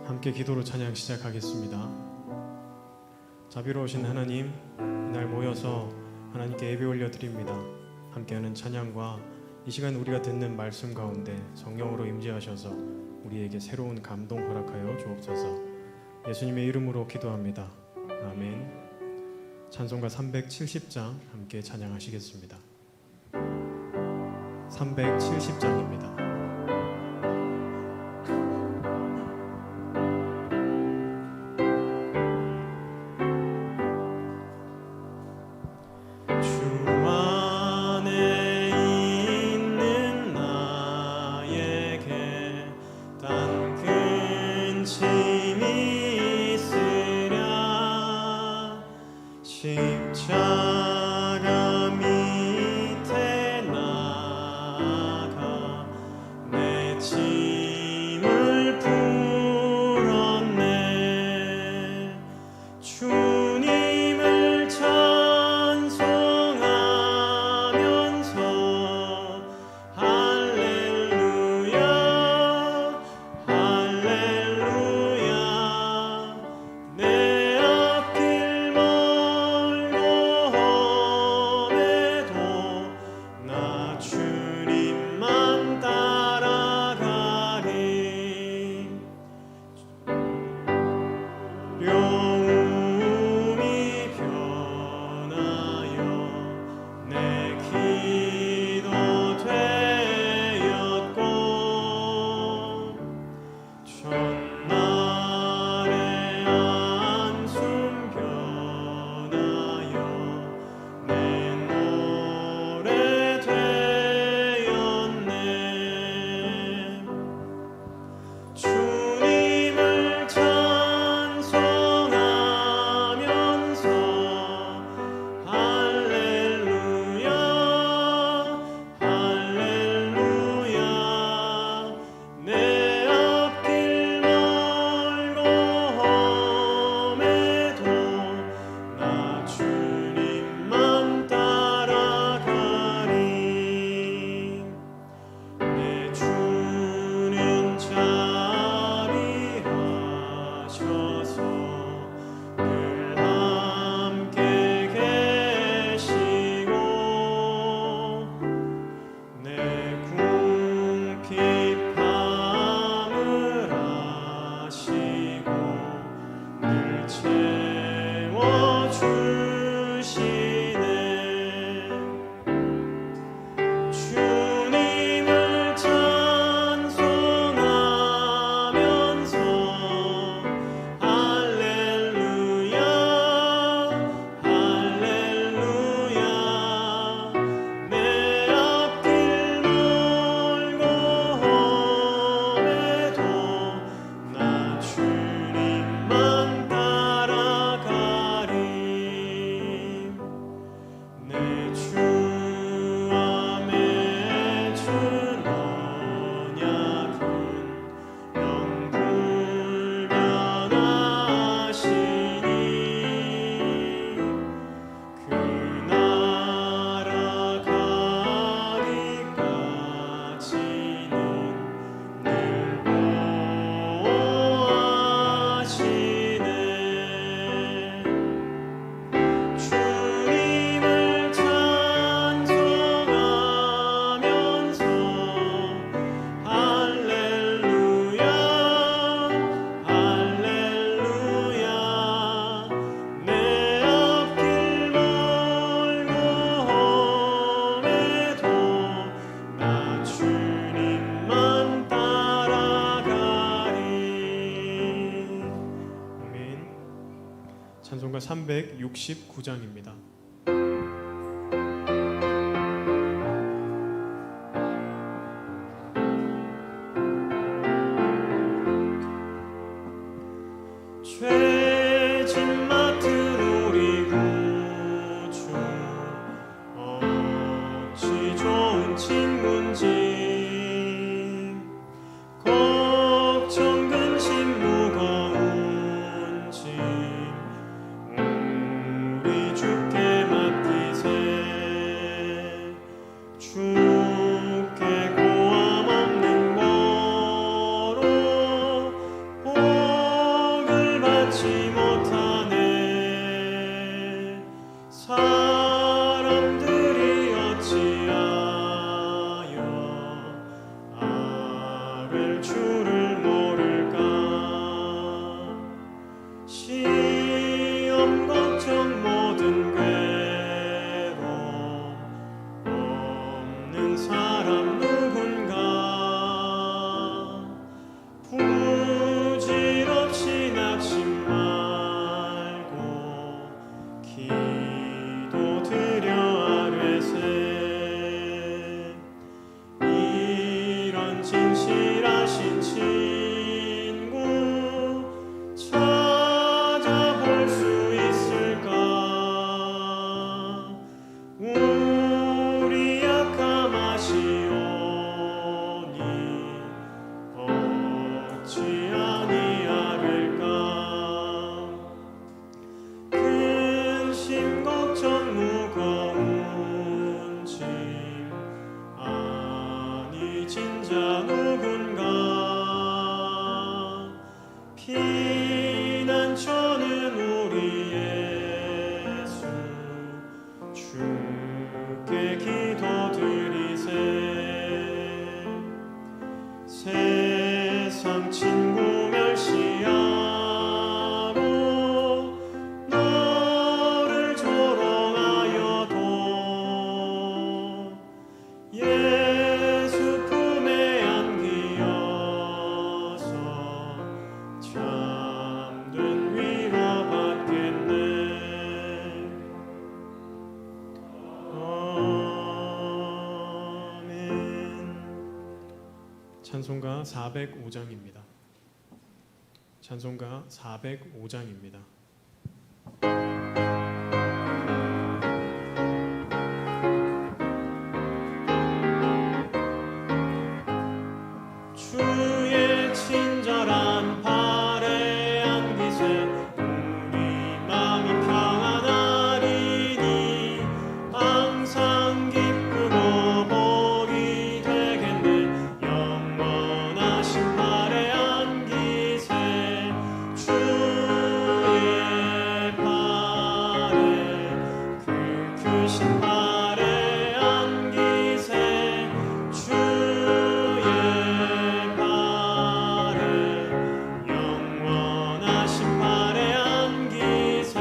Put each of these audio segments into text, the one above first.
함께 기도로 찬양 시작하겠습니다. 자비로우신 하나님, 이날 모여서 하나님께 예배 올려드립니다. 함께하는 찬양과 이 시간 우리가 듣는 말씀 가운데 성령으로 임재하셔서 우리에게 새로운 감동 허락하여 주옵소서. 예수님의 이름으로 기도합니다. 아멘. 찬송가 370장 함께 찬양하시겠습니다. 370장입니다. 십자가 밑에 나가 내 짐을 풀었네. 주님을 찬송하면서 할렐루야 할렐루야. 내 앞길 나 주님만 따라가리. 어려움이 변하여 내 기도 되었고, 첫날의 안숨 변하여 내 노래 되었네. 주님을 찬송하면서 할렐루야 할렐루야. 내 앞길 멀고 험해도 나 주님만 따라가리. 내 주는 자비하셔서 늘 함께 계시고, 내 궁핍함을 아시고 늘 채워주시네. 주님을 찬송하면서 할렐루야 할렐루야. 내 앞길 멀고 험해도 나 주님만 따라가리. 내 주 안에 준 언약은 영불변하시니, 그 나라 가기까지는 늘 보호하시네. 주님을 찬송하면서 할렐루야 할렐루야. 내 앞길 멀고 험해도 나 주님만 따라가리. 아멘. 찬송가 369장입니다. 죄짐 맡은 우리 구주 어찌 좋은 친구인지, 걱정 근심 무거운 짐 우리 주께 피난처는 우리 예수 주께 기도드리세. 세상 친구 멸시하고 너를 조롱하여도 예수 품에 안기어서 참된 위로받겠네. 아멘. 찬송가 405장입니다. 찬송가 405장입니다. 주의 친절한 발에 안기세. 우리 마음이 평안하리니 항상 기쁘고 복이 되겠네. 영원하신 발에 안기세. 주의 발에 그 크신 발에 안기세. 주의 발에 영원하신 발에 안기세.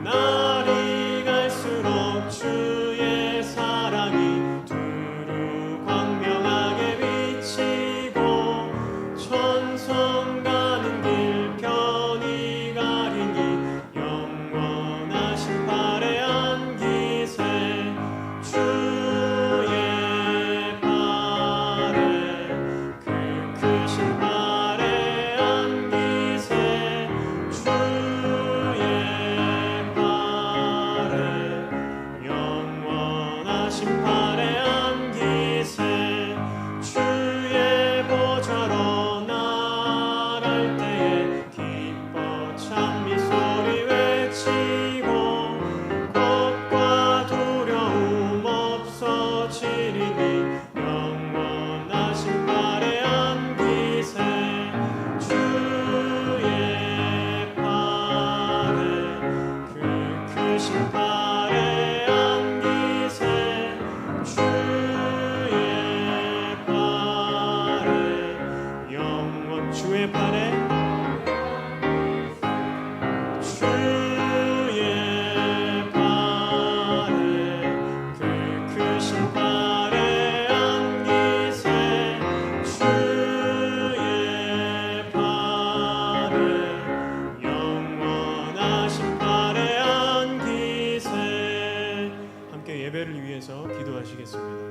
날이 갈수록 주의 사랑이 두루 광명하게 비치고 천성 가는 길 편히 가리니 영원하신 발에 안기세. 주의 발에 그 크신 발에 안기세. 주의 발에 영원하신 발에 안기세. 주의 보좌로 나갈 때에 기뻐 찬미 소리 외치고 겁과 두려움 없어지리니 영원하신 발에 안기세. 주의 발에 그 크신 발에 안기세. 주의 발에 주의 발에 주의 발에 그 크신 발에 안기세. 주의 발에 영원하신 발에 안기세. 함께 예배를 위해서 기도하시겠습니다.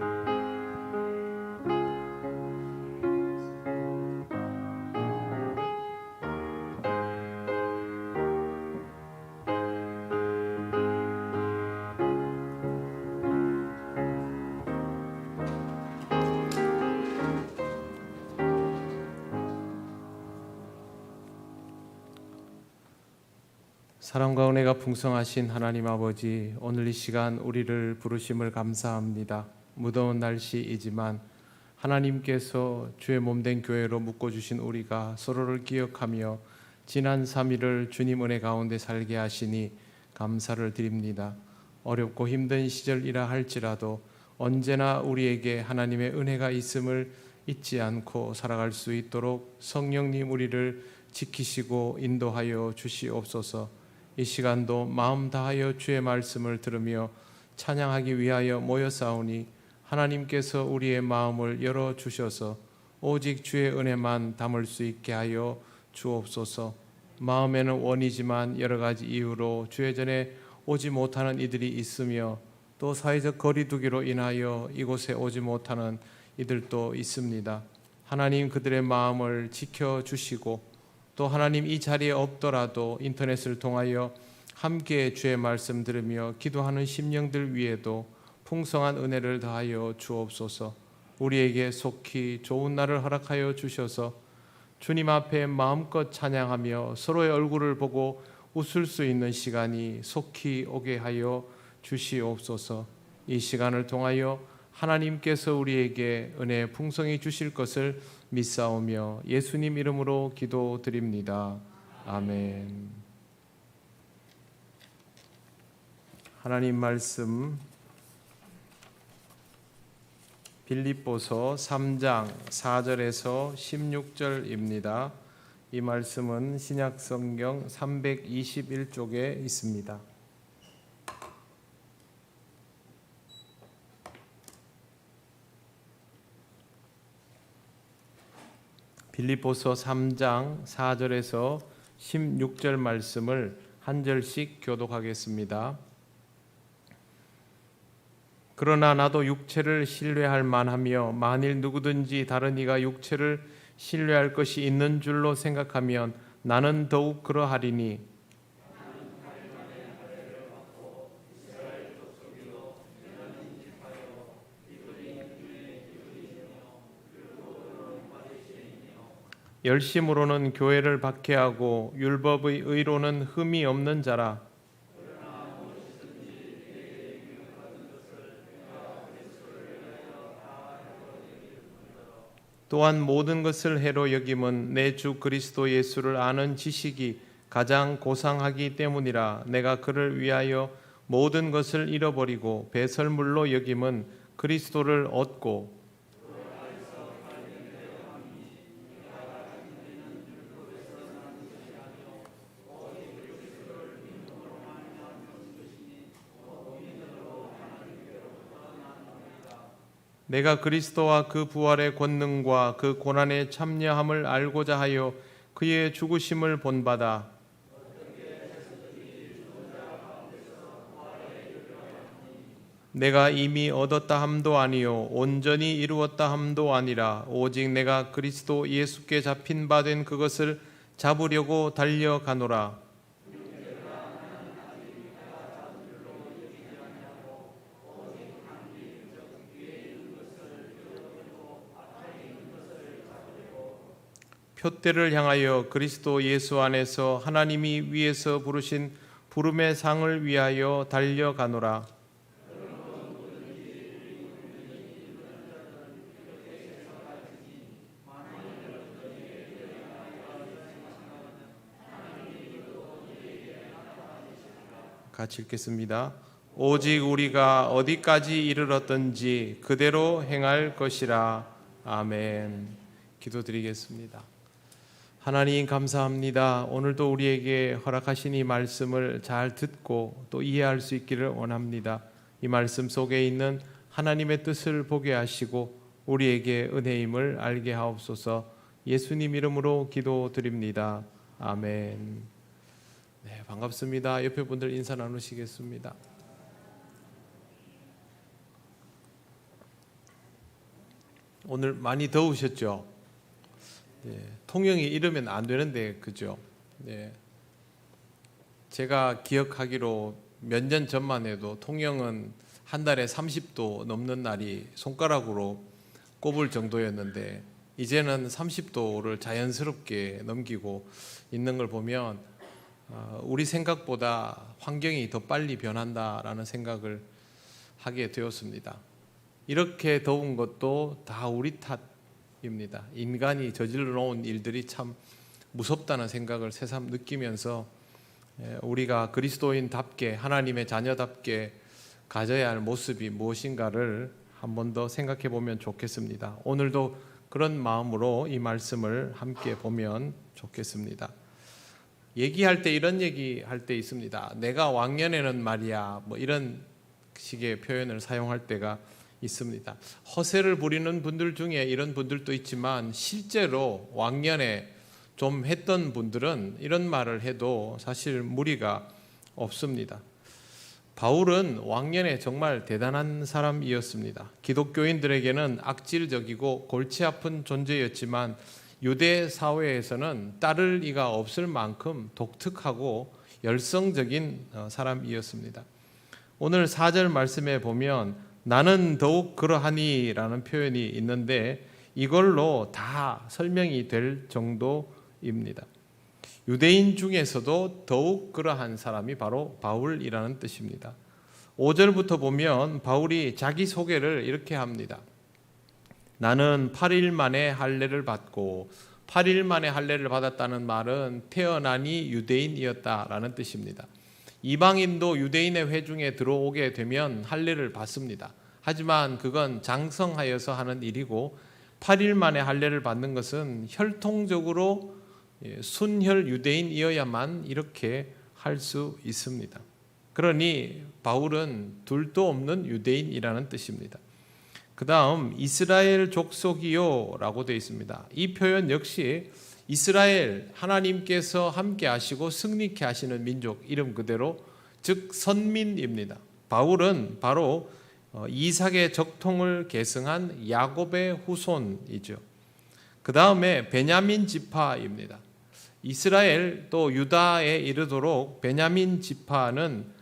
사랑과 은혜가 풍성하신 하나님 아버지, 오늘 이 시간 우리를 부르심을 감사합니다. 무더운 날씨이지만 하나님께서 주의 몸된 교회로 묶어주신 우리가 서로를 기억하며 지난 3일을 주님 은혜 가운데 살게 하시니 감사를 드립니다. 어렵고 힘든 시절이라 할지라도 언제나 우리에게 하나님의 은혜가 있음을 잊지 않고 살아갈 수 있도록 성령님 우리를 지키시고 인도하여 주시옵소서. 이 시간도 마음 다하여 주의 말씀을 들으며 찬양하기 위하여 모여싸우니 하나님께서 우리의 마음을 열어주셔서 오직 주의 은혜만 담을 수 있게 하여 주옵소서. 마음에는 원이지만 여러 가지 이유로 주의 전에 오지 못하는 이들이 있으며 또 사회적 거리두기로 인하여 이곳에 오지 못하는 이들도 있습니다. 하나님 그들의 마음을 지켜주시고 또 하나님 이 자리에 없더라도 인터넷을 통하여 함께 주의 말씀 들으며 기도하는 심령들 위에도 풍성한 은혜를 더하여 주옵소서. 우리에게 속히 좋은 날을 허락하여 주셔서 주님 앞에 마음껏 찬양하며 서로의 얼굴을 보고 웃을 수 있는 시간이 속히 오게 하여 주시옵소서. 이 시간을 통하여 하나님께서 우리에게 은혜의 풍성히 주실 것을 믿사오며 예수님 이름으로 기도드립니다. 아멘. 하나님 말씀 빌립보서 3장 4절에서 16절입니다. 이 말씀은 신약성경 321쪽에 있습니다. 빌립보서 3장 4절에서 16절 말씀을 한 절씩 교독하겠습니다. 그러나 나도 육체를 신뢰할 만하며 만일 누구든지 다른 이가 육체를 신뢰할 것이 있는 줄로 생각하면 나는 더욱 그러하리니 열심으로는 교회를 박해하고 율법의 의로는 흠이 없는 자라. 또한 모든 것을 해로 여김은 내 주 그리스도 예수를 아는 지식이 가장 고상하기 때문이라. 내가 그를 위하여 모든 것을 잃어버리고 배설물로 여김은 그리스도를 얻고 내가 그리스도와 그 부활의 권능과 그 고난의 참여함을 알고자 하여 그의 죽으심을 본받아 내가 이미 얻었다 함도 아니요 온전히 이루었다 함도 아니라 오직 내가 그리스도 예수께 잡힌 바 된 그것을 잡으려고 달려가노라. 표대를 향하여 그리스도 예수 안에서 하나님이 위에서 부르신 부름의 상을 위하여 달려가노라. 같이 읽겠습니다. 오직 우리가 어디까지 이르렀든지 그대로 행할 것이라. 아멘. 기도드리겠습니다. 하나님 감사합니다. 오늘도 우리에게 허락하신 이 말씀을 잘 듣고 또 이해할 수 있기를 원합니다. 이 말씀 속에 있는 하나님의 뜻을 보게 하시고 우리에게 은혜임을 알게 하옵소서. 예수님 이름으로 기도드립니다. 아멘. 네, 반갑습니다. 옆에 분들 인사 나누시겠습니다. 오늘 많이 더우셨죠? 네, 통영이 이러면 안 되는데 그죠? 네, 제가 기억하기로 몇 년 전만 해도 통영은 한 달에 30도 넘는 날이 손가락으로 꼽을 정도였는데 이제는 30도를 자연스럽게 넘기고 있는 걸 보면 우리 생각보다 환경이 더 빨리 변한다라는 생각을 하게 되었습니다. 이렇게 더운 것도 다 우리 탓입니다. 인간이 저질러 놓은 일들이 참 무섭다는 생각을 새삼 느끼면서 우리가 그리스도인답게 하나님의 자녀답게 가져야 할 모습이 무엇인가를 한 번 더 생각해 보면 좋겠습니다. 오늘도 그런 마음으로 이 말씀을 함께 보면 좋겠습니다. 얘기할 때 이런 얘기할 때 있습니다. 내가 왕년에는 말이야 뭐 이런 식의 표현을 사용할 때가 있습니다. 허세를 부리는 분들 중에 이런 분들도 있지만 실제로 왕년에 좀 했던 분들은 이런 말을 해도 사실 무리가 없습니다. 바울은 왕년에 정말 대단한 사람이었습니다. 기독교인들에게는 악질적이고 골치 아픈 존재였지만 유대 사회에서는 따를 이가 없을 만큼 독특하고 열성적인 사람이었습니다. 오늘 4절 말씀에 보면 나는 더욱 그러하니 라는 표현이 있는데 이걸로 다 설명이 될 정도입니다. 유대인 중에서도 더욱 그러한 사람이 바로 바울이라는 뜻입니다. 5절부터 보면 바울이 자기 소개를 이렇게 합니다. 나는 8일 만에 할례를 받고 8일 만에 할례를 받았다는 말은 태어나니 유대인이었다라는 뜻입니다. 이방인도 유대인의 회중에 들어오게 되면 할례를 받습니다. 하지만 그건 장성하여서 하는 일이고 8일 만에 할례를 받는 것은 혈통적으로 순혈 유대인이어야만 이렇게 할 수 있습니다. 그러니 바울은 둘도 없는 유대인이라는 뜻입니다. 그 다음 이스라엘 족속이요 라고 되어 있습니다. 이 표현 역시 이스라엘 하나님께서 함께 하시고 승리케 하시는 민족 이름 그대로 즉 선민입니다. 바울은 바로 이삭의 적통을 계승한 야곱의 후손이죠. 그 다음에 베냐민 지파입니다. 이스라엘 또 유다에 이르도록 베냐민 지파는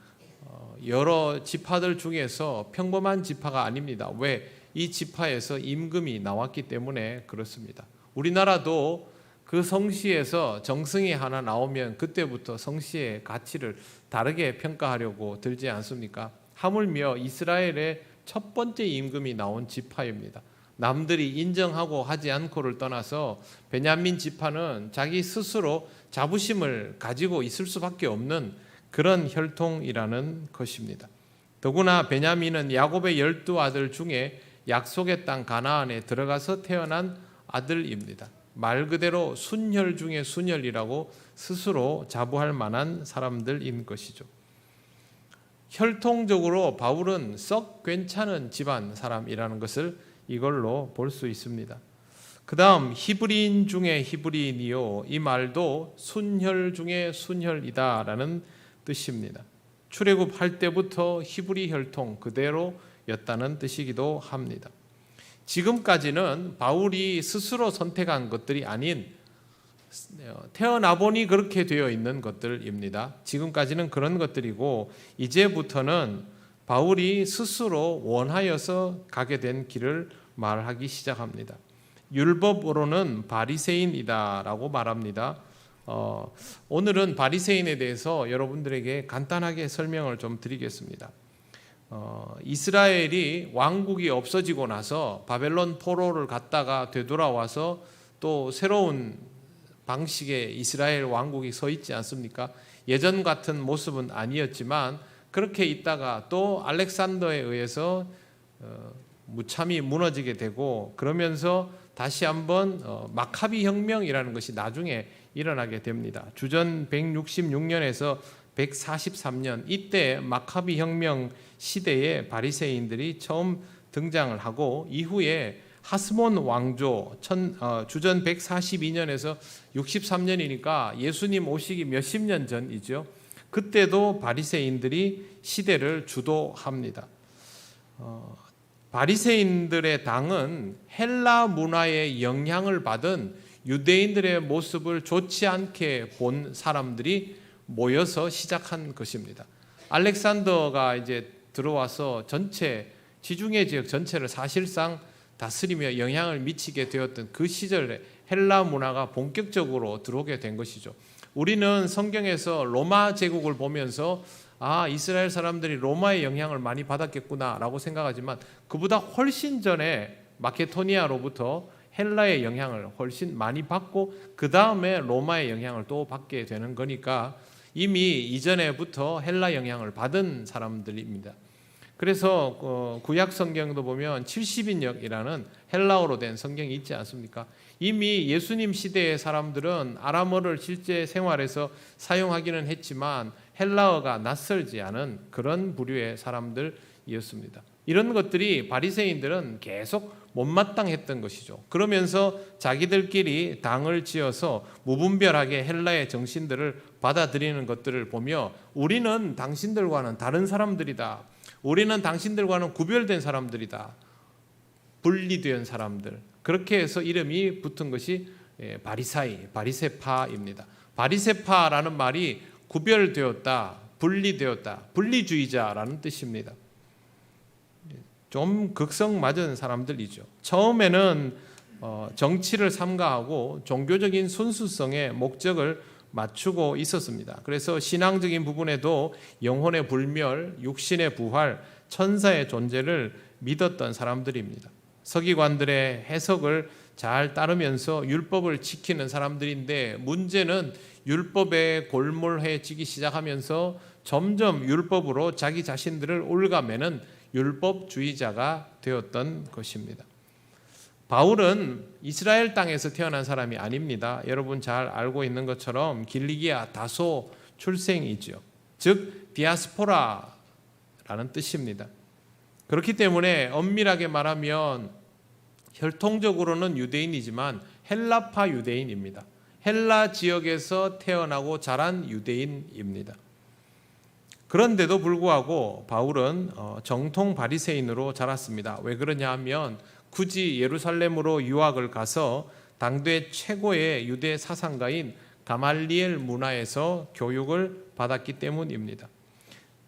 여러 지파들 중에서 평범한 지파가 아닙니다. 왜? 이 지파에서 임금이 나왔기 때문에 그렇습니다. 우리나라도 그 성씨에서 정승이 하나 나오면 그때부터 성씨의 가치를 다르게 평가하려고 들지 않습니까? 하물며 이스라엘의 첫 번째 임금이 나온 지파입니다. 남들이 인정하고 하지 않고를 떠나서 베냐민 지파는 자기 스스로 자부심을 가지고 있을 수밖에 없는 그런 혈통이라는 것입니다. 더구나 베냐민은 야곱의 12아들 중에 약속의 땅 가나안에 들어가서 태어난 아들입니다. 말 그대로 순혈 중에 순혈이라고 스스로 자부할 만한 사람들인 것이죠. 혈통적으로 바울은 썩 괜찮은 집안 사람이라는 것을 이걸로 볼 수 있습니다. 그 다음 히브리인 중에 히브리인이요, 이 말도 순혈 중에 순혈이다라는 뜻입니다. 출애굽할 때부터 히브리 혈통 그대로였다는 뜻이기도 합니다. 지금까지는 바울이 스스로 선택한 것들이 아닌 태어나 보니 그렇게 되어 있는 것들입니다. 지금까지는 그런 것들이고 이제부터는 바울이 스스로 원하여서 가게 된 길을 말하기 시작합니다. 율법으로는 바리새인이다라고 말합니다. 오늘은 바리새인에 대해서 여러분들에게 간단하게 설명을 좀 드리겠습니다. 이스라엘이 왕국이 없어지고 나서 바벨론 포로를 갔다가 되돌아와서 또 새로운 방식의 이스라엘 왕국이 서 있지 않습니까? 예전 같은 모습은 아니었지만 그렇게 있다가 또 알렉산더에 의해서 무참히 무너지게 되고 그러면서 다시 한번 마카비 혁명이라는 것이 나중에 일어나게 됩니다. 주전 166년에서 143년 이때 마카비 혁명 시대에 바리새인들이 처음 등장을 하고 이후에 하스몬 왕조 주전 142년에서 63년이니까 예수님 오시기 몇십 년 전이죠. 그때도 바리새인들이 시대를 주도합니다. 바리새인들의 당은 헬라 문화의 영향을 받은 유대인들의 모습을 좋지 않게 본 사람들이 모여서 시작한 것입니다. 알렉산더가 이제 들어와서 전체 지중해 지역 전체를 사실상 다스리며 영향을 미치게 되었던 그 시절에 헬라 문화가 본격적으로 들어오게 된 것이죠. 우리는 성경에서 로마 제국을 보면서 이스라엘 사람들이 로마의 영향을 많이 받았겠구나라고 생각하지만 그보다 훨씬 전에 마케도니아로부터 헬라의 영향을 훨씬 많이 받고 그 다음에 로마의 영향을 또 받게 되는 거니까 이미 이전에부터 헬라 영향을 받은 사람들입니다. 그래서 구약 성경도 보면 70인역이라는 헬라어로 된 성경이 있지 않습니까? 이미 예수님 시대의 사람들은 아람어를 실제 생활에서 사용하기는 했지만 헬라어가 낯설지 않은 그런 부류의 사람들이었습니다. 이런 것들이 바리새인들은 계속 못마땅했던 것이죠. 그러면서 자기들끼리 당을 지어서 무분별하게 헬라의 정신들을 받아들이는 것들을 보며 우리는 당신들과는 다른 사람들이다. 우리는 당신들과는 구별된 사람들이다. 분리된 사람들. 그렇게 해서 이름이 붙은 것이 바리새파입니다. 바리새파라는 말이 구별되었다, 분리되었다, 분리주의자라는 뜻입니다. 좀 극성 맞은 사람들이죠. 처음에는 정치를 삼가하고 종교적인 순수성의 목적을 맞추고 있었습니다. 그래서 신앙적인 부분에도 영혼의 불멸, 육신의 부활, 천사의 존재를 믿었던 사람들입니다. 서기관들의 해석을 잘 따르면서 율법을 지키는 사람들인데, 문제는 율법에 골몰해지기 시작하면서 점점 율법으로 자기 자신들을 올가매는 율법주의자가 되었던 것입니다. 바울은 이스라엘 땅에서 태어난 사람이 아닙니다. 여러분 잘 알고 있는 것처럼 길리기아 다소 출생이죠. 즉 디아스포라라는 뜻입니다. 그렇기 때문에 엄밀하게 말하면 혈통적으로는 유대인이지만 헬라파 유대인입니다. 헬라 지역에서 태어나고 자란 유대인입니다. 그런데도 불구하고 바울은 정통 바리새인으로 자랐습니다. 왜 그러냐 하면 굳이 예루살렘으로 유학을 가서 당대 최고의 유대 사상가인 가말리엘 문화에서 교육을 받았기 때문입니다.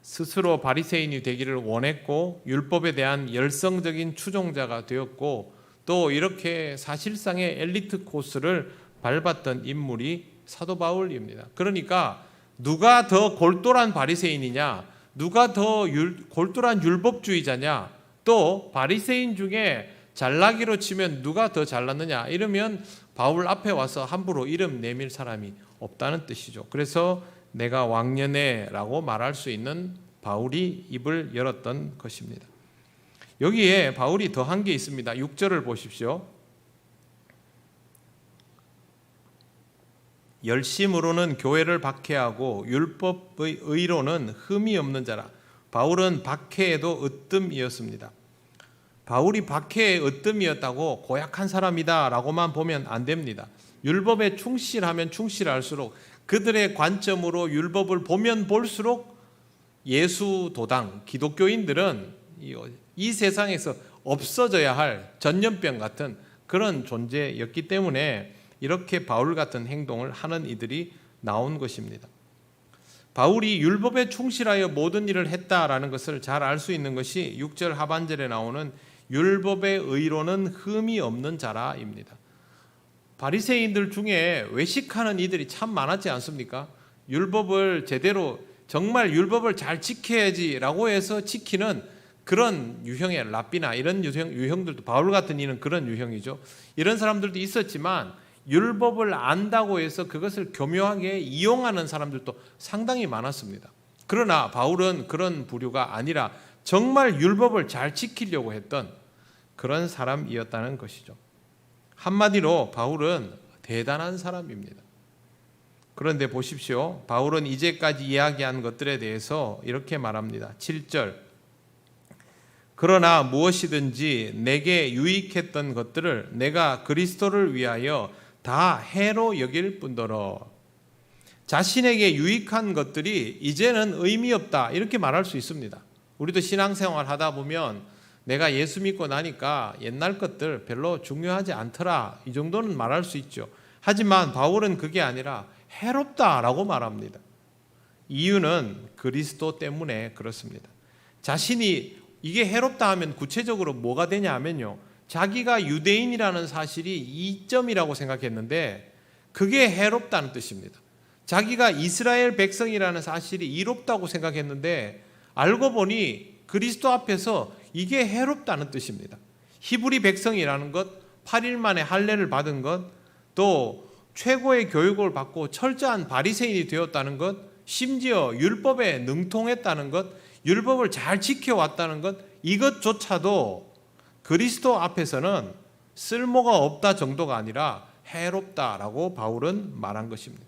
스스로 바리새인이 되기를 원했고 율법에 대한 열성적인 추종자가 되었고, 또 이렇게 사실상의 엘리트 코스를 밟았던 인물이 사도 바울입니다. 그러니까 누가 더 골똘한 바리새인이냐, 누가 더 골똘한 율법주의자냐, 또 바리새인 중에 잘나기로 치면 누가 더 잘났느냐, 이러면 바울 앞에 와서 함부로 이름 내밀 사람이 없다는 뜻이죠. 그래서 내가 왕년에라고 말할 수 있는 바울이 입을 열었던 것입니다. 여기에 바울이 더한 게 있습니다. 6절을 보십시오. 열심으로는 교회를 박해하고 율법의 의로는 흠이 없는 자라. 바울은 박해에도 으뜸이었습니다. 바울이 박해의 으뜸이었다고 고약한 사람이다라고만 보면 안 됩니다. 율법에 충실하면 충실할수록, 그들의 관점으로 율법을 보면 볼수록 예수 도당 기독교인들은 이 세상에서 없어져야 할 전염병 같은 그런 존재였기 때문에 이렇게 바울 같은 행동을 하는 이들이 나온 것입니다. 바울이 율법에 충실하여 모든 일을 했다라는 것을 잘 알 수 있는 것이 6절 하반절에 나오는 율법의 의로는 흠이 없는 자라입니다. 바리새인들 중에 외식하는 이들이 참 많았지 않습니까? 율법을 제대로, 정말 율법을 잘 지켜야지라고 해서 지키는 그런 유형의 랍비나 이런 유형들도, 바울 같은 이는 그런 유형이죠. 이런 사람들도 있었지만 율법을 안다고 해서 그것을 교묘하게 이용하는 사람들도 상당히 많았습니다. 그러나 바울은 그런 부류가 아니라 정말 율법을 잘 지키려고 했던 그런 사람이었다는 것이죠. 한마디로 바울은 대단한 사람입니다. 그런데 보십시오. 바울은 이제까지 이야기한 것들에 대해서 이렇게 말합니다. 7절. 그러나 무엇이든지 내게 유익했던 것들을 내가 그리스도를 위하여 다 해로 여길 뿐더러. 자신에게 유익한 것들이 이제는 의미 없다, 이렇게 말할 수 있습니다. 우리도 신앙생활 하다 보면 내가 예수 믿고 나니까 옛날 것들 별로 중요하지 않더라, 이 정도는 말할 수 있죠. 하지만 바울은 그게 아니라 해롭다라고 말합니다. 이유는 그리스도 때문에 그렇습니다. 자신이 이게 해롭다 하면 구체적으로 뭐가 되냐 하면요, 자기가 유대인이라는 사실이 이점이라고 생각했는데 그게 해롭다는 뜻입니다. 자기가 이스라엘 백성이라는 사실이 이롭다고 생각했는데 알고 보니 그리스도 앞에서 이게 해롭다는 뜻입니다. 히브리 백성이라는 것, 8일 만에 할례를 받은 것, 또 최고의 교육을 받고 철저한 바리새인이 되었다는 것, 심지어 율법에 능통했다는 것, 율법을 잘 지켜왔다는 것, 이것조차도 그리스도 앞에서는 쓸모가 없다 정도가 아니라 해롭다라고 바울은 말한 것입니다.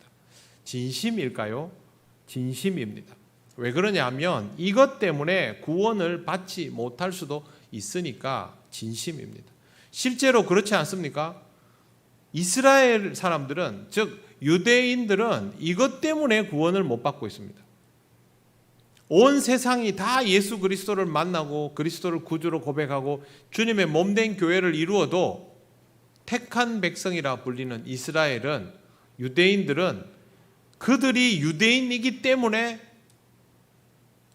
진심일까요? 진심입니다. 왜 그러냐 하면 이것 때문에 구원을 받지 못할 수도 있으니까 진심입니다. 실제로 그렇지 않습니까? 이스라엘 사람들은, 즉 유대인들은 이것 때문에 구원을 못 받고 있습니다. 온 세상이 다 예수 그리스도를 만나고 그리스도를 구주로 고백하고 주님의 몸된 교회를 이루어도 택한 백성이라 불리는 이스라엘은, 유대인들은 그들이 유대인이기 때문에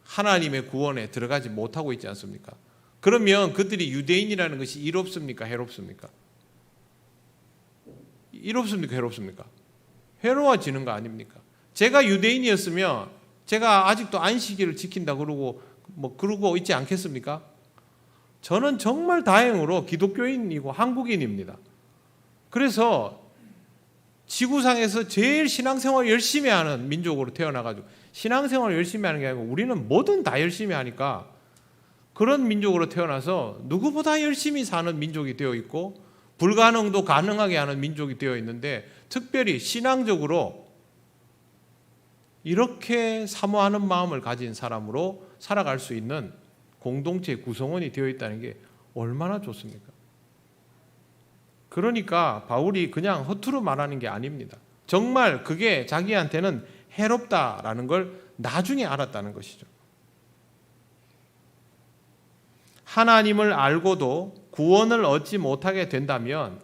하나님의 구원에 들어가지 못하고 있지 않습니까? 그러면 그들이 유대인이라는 것이 이롭습니까? 해롭습니까? 이롭습니까? 해롭습니까? 해로워지는 거 아닙니까? 제가 유대인이었으면 제가 아직도 안식일을 지킨다 그러고 그러고 있지 않겠습니까? 저는 정말 다행으로 기독교인이고 한국인입니다. 그래서 지구상에서 제일 신앙생활 열심히 하는 민족으로 태어나가지고, 신앙생활 열심히 하는 게 아니고 우리는 뭐든 다 열심히 하니까 그런 민족으로 태어나서 누구보다 열심히 사는 민족이 되어 있고 불가능도 가능하게 하는 민족이 되어 있는데, 특별히 신앙적으로 이렇게 사모하는 마음을 가진 사람으로 살아갈 수 있는 공동체 구성원이 되어 있다는 게 얼마나 좋습니까? 그러니까 바울이 그냥 허투루 말하는 게 아닙니다. 정말 그게 자기한테는 해롭다라는 걸 나중에 알았다는 것이죠. 하나님을 알고도 구원을 얻지 못하게 된다면,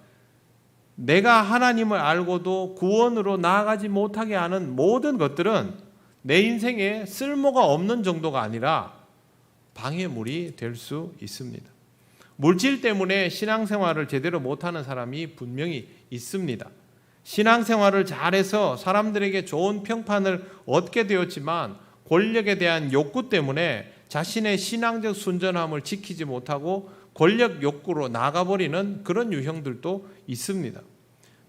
내가 하나님을 알고도 구원으로 나아가지 못하게 하는 모든 것들은 내 인생에 쓸모가 없는 정도가 아니라 방해물이 될 수 있습니다. 물질 때문에 신앙생활을 제대로 못하는 사람이 분명히 있습니다. 신앙생활을 잘해서 사람들에게 좋은 평판을 얻게 되었지만 권력에 대한 욕구 때문에 자신의 신앙적 순전함을 지키지 못하고 권력 욕구로 나가버리는 그런 유형들도 있습니다.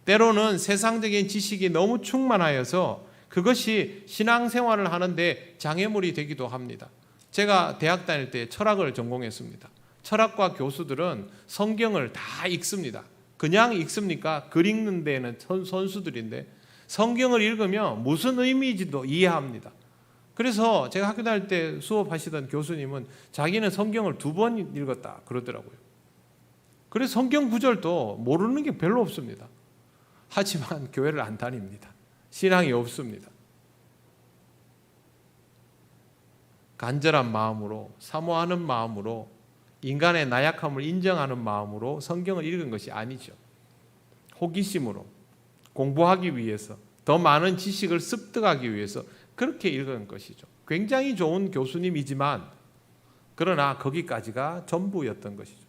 때로는 세상적인 지식이 너무 충만하여서 그것이 신앙생활을 하는데 장애물이 되기도 합니다. 제가 대학 다닐 때 철학을 전공했습니다. 철학과 교수들은 성경을 다 읽습니다. 그냥 읽습니까? 글 읽는 데는 선수들인데 성경을 읽으면 무슨 의미인지도 이해합니다. 그래서 제가 학교 다닐 때 수업하시던 교수님은 자기는 성경을 2번 읽었다 그러더라고요. 그래서 성경 구절도 모르는 게 별로 없습니다. 하지만 교회를 안 다닙니다. 신앙이 없습니다. 간절한 마음으로, 사모하는 마음으로, 인간의 나약함을 인정하는 마음으로 성경을 읽은 것이 아니죠. 호기심으로, 공부하기 위해서, 더 많은 지식을 습득하기 위해서 그렇게 읽은 것이죠. 굉장히 좋은 교수님이지만 그러나 거기까지가 전부였던 것이죠.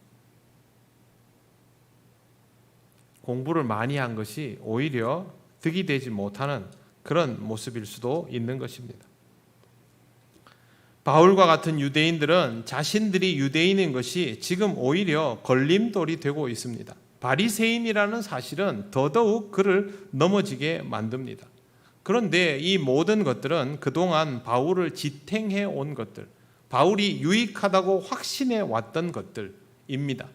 공부를 많이 한 것이 오히려 득이 되지 못하는 그런 모습일 수도 있는 것입니다. 바울과 같은 유대인들은 자신들이 유대인인 것이 지금 오히려 걸림돌이 되고 있습니다. 바리새인이라는 사실은 더더욱 그를 넘어지게 만듭니다. 그런데 이 모든 것들은 그동안 바울을 지탱해 온 것들, 바울이 유익하다고 확신해 왔던 것들입니다.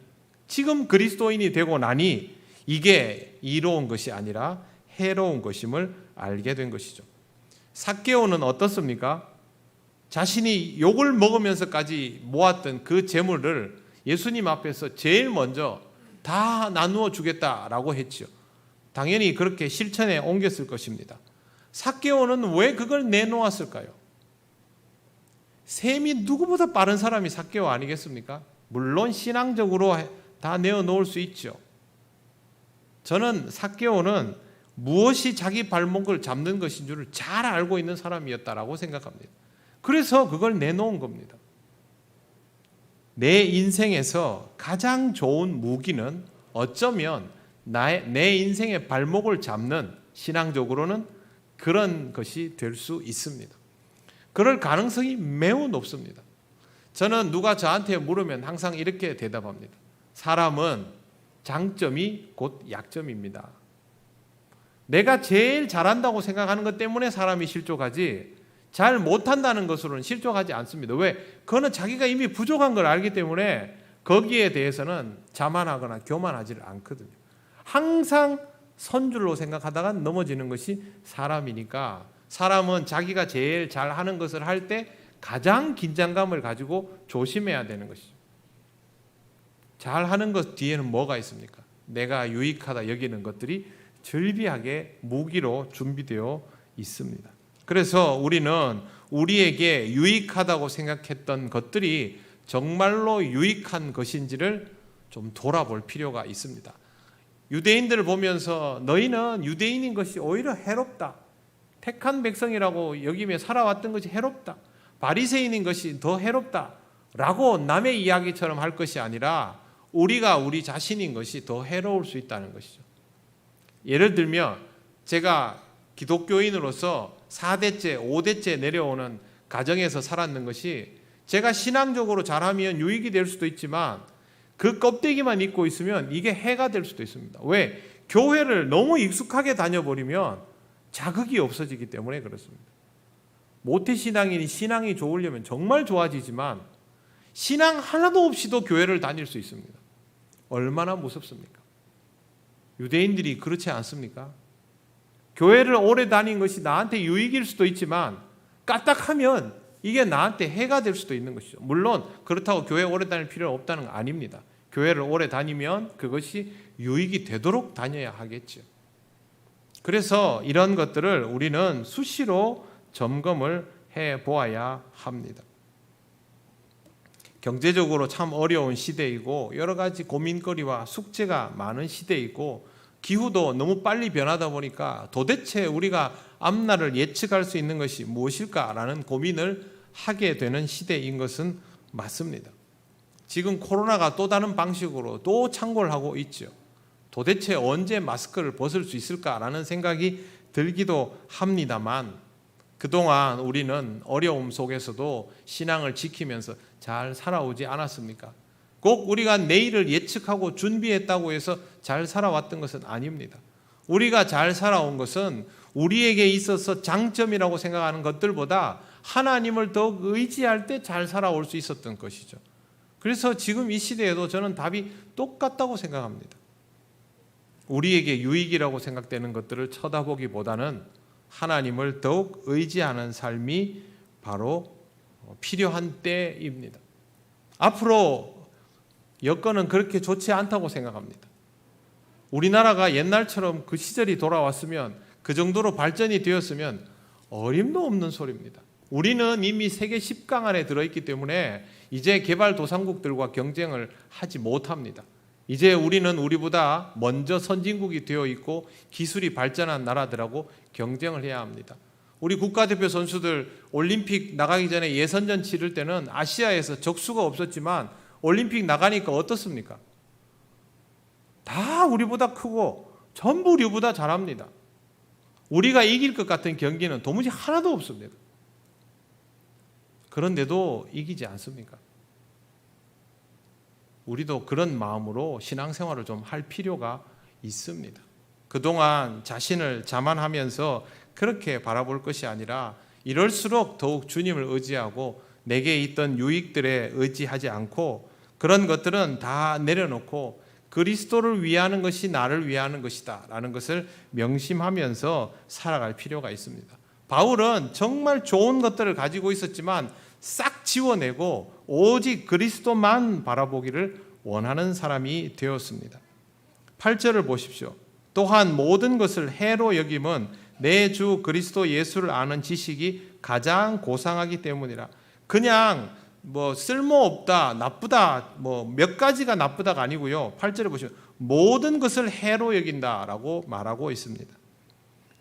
지금 그리스도인이 되고 나니 이게 이로운 것이 아니라 해로운 것임을 알게 된 것이죠. 삭개오는 어떻습니까? 자신이 욕을 먹으면서까지 모았던 그 재물을 예수님 앞에서 제일 먼저 다 나누어 주겠다라고 했죠. 당연히 그렇게 실천에 옮겼을 것입니다. 삭개오는 왜 그걸 내놓았을까요? 셈이 누구보다 빠른 사람이 삭개오 아니겠습니까? 물론 신앙적으로 다 내어놓을 수 있죠. 저는 삭개오는 무엇이 자기 발목을 잡는 것인 줄을 잘 알고 있는 사람이었다라고 생각합니다. 그래서 그걸 내놓은 겁니다. 내 인생에서 가장 좋은 무기는 어쩌면 내 인생의 발목을 잡는, 신앙적으로는 그런 것이 될 수 있습니다. 그럴 가능성이 매우 높습니다. 저는 누가 저한테 물으면 항상 이렇게 대답합니다. 사람은 장점이 곧 약점입니다. 내가 제일 잘한다고 생각하는 것 때문에 사람이 실족하지 잘 못한다는 것으로는 실족하지 않습니다. 왜? 그거는 자기가 이미 부족한 걸 알기 때문에 거기에 대해서는 자만하거나 교만하지를 않거든요. 항상 선줄로 생각하다가 넘어지는 것이 사람이니까, 사람은 자기가 제일 잘하는 것을 할 때 가장 긴장감을 가지고 조심해야 되는 것이죠. 잘하는 것 뒤에는 뭐가 있습니까? 내가 유익하다 여기는 것들이 절비하게 무기로 준비되어 있습니다. 그래서 우리는 우리에게 유익하다고 생각했던 것들이 정말로 유익한 것인지를 좀 돌아볼 필요가 있습니다. 유대인들을 보면서 너희는 유대인인 것이 오히려 해롭다, 택한 백성이라고 여기며 살아왔던 것이 해롭다, 바리새인인 것이 더 해롭다 라고 남의 이야기처럼 할 것이 아니라 우리가 우리 자신인 것이 더 해로울 수 있다는 것이죠. 예를 들면 제가 기독교인으로서 4대째, 5대째 내려오는 가정에서 살았는 것이 제가 신앙적으로 잘하면 유익이 될 수도 있지만 그 껍데기만 입고 있으면 이게 해가 될 수도 있습니다. 왜? 교회를 너무 익숙하게 다녀버리면 자극이 없어지기 때문에 그렇습니다. 모태신앙인이 신앙이 좋으려면 정말 좋아지지만 신앙 하나도 없이도 교회를 다닐 수 있습니다. 얼마나 무섭습니까? 유대인들이 그렇지 않습니까? 교회를 오래 다닌 것이 나한테 유익일 수도 있지만 까딱하면 이게 나한테 해가 될 수도 있는 것이죠. 물론 그렇다고 교회 오래 다닐 필요는 없다는 거 아닙니다. 교회를 오래 다니면 그것이 유익이 되도록 다녀야 하겠죠. 그래서 이런 것들을 우리는 수시로 점검을 해 보아야 합니다. 경제적으로 참 어려운 시대이고 여러 가지 고민거리와 숙제가 많은 시대이고 기후도 너무 빨리 변하다 보니까 도대체 우리가 앞날을 예측할 수 있는 것이 무엇일까라는 고민을 하게 되는 시대인 것은 맞습니다. 지금 코로나가 또 다른 방식으로 또 창궐 하고 있죠. 도대체 언제 마스크를 벗을 수 있을까라는 생각이 들기도 합니다만 그동안 우리는 어려움 속에서도 신앙을 지키면서 잘 살아오지 않았습니까? 꼭 우리가 내일을 예측하고 준비했다고 해서 잘 살아왔던 것은 아닙니다. 우리가 잘 살아온 것은 우리에게 있어서 장점이라고 생각하는 것들보다 하나님을 더욱 의지할 때 잘 살아올 수 있었던 것이죠. 그래서 지금 이 시대에도 저는 답이 똑같다고 생각합니다. 우리에게 유익이라고 생각되는 것들을 쳐다보기보다는 하나님을 더욱 의지하는 삶이 바로 필요한 때입니다. 앞으로 여건은 그렇게 좋지 않다고 생각합니다. 우리나라가 옛날처럼 그 시절이 돌아왔으면 그 정도로 발전이 되었으면 어림도 없는 소리입니다. 우리는 이미 세계 10강 안에 들어있기 때문에 이제 개발도상국들과 경쟁을 하지 못합니다. 이제 우리는 우리보다 먼저 선진국이 되어 있고 기술이 발전한 나라들하고 경쟁을 해야 합니다. 우리 국가대표 선수들 올림픽 나가기 전에 예선전 치를 때는 아시아에서 적수가 없었지만 올림픽 나가니까 어떻습니까? 다 우리보다 크고 전부 우리보다 잘합니다. 우리가 이길 것 같은 경기는 도무지 하나도 없습니다. 그런데도 이기지 않습니까? 우리도 그런 마음으로 신앙생활을 좀 할 필요가 있습니다. 그동안 자신을 자만하면서 그렇게 바라볼 것이 아니라 이럴수록 더욱 주님을 의지하고 내게 있던 유익들에 의지하지 않고 그런 것들은 다 내려놓고 그리스도를 위하는 것이 나를 위하는 것이다 라는 것을 명심하면서 살아갈 필요가 있습니다. 바울은 정말 좋은 것들을 가지고 있었지만 싹 지워내고 오직 그리스도만 바라보기를 원하는 사람이 되었습니다. 8절을 보십시오. 또한 모든 것을 해로 여김은 내 주 그리스도 예수를 아는 지식이 가장 고상하기 때문이라. 그냥 쓸모없다, 나쁘다, 몇 가지가 나쁘다가 아니고요. 8절에 보시면 모든 것을 해로 여긴다라고 말하고 있습니다.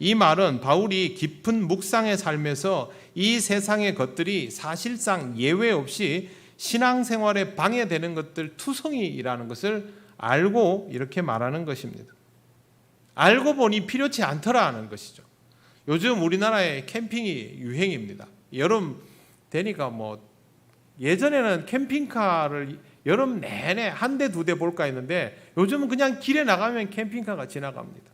이 말은 바울이 깊은 묵상의 삶에서 이 세상의 것들이 사실상 예외 없이 신앙생활에 방해되는 것들 투성이라는 것을 알고 이렇게 말하는 것입니다. 알고 보니 필요치 않더라는 것이죠. 요즘 우리나라에 캠핑이 유행입니다. 여름 되니까 예전에는 캠핑카를 여름 내내 한 대, 두 대 볼까 했는데 요즘은 그냥 길에 나가면 캠핑카가 지나갑니다.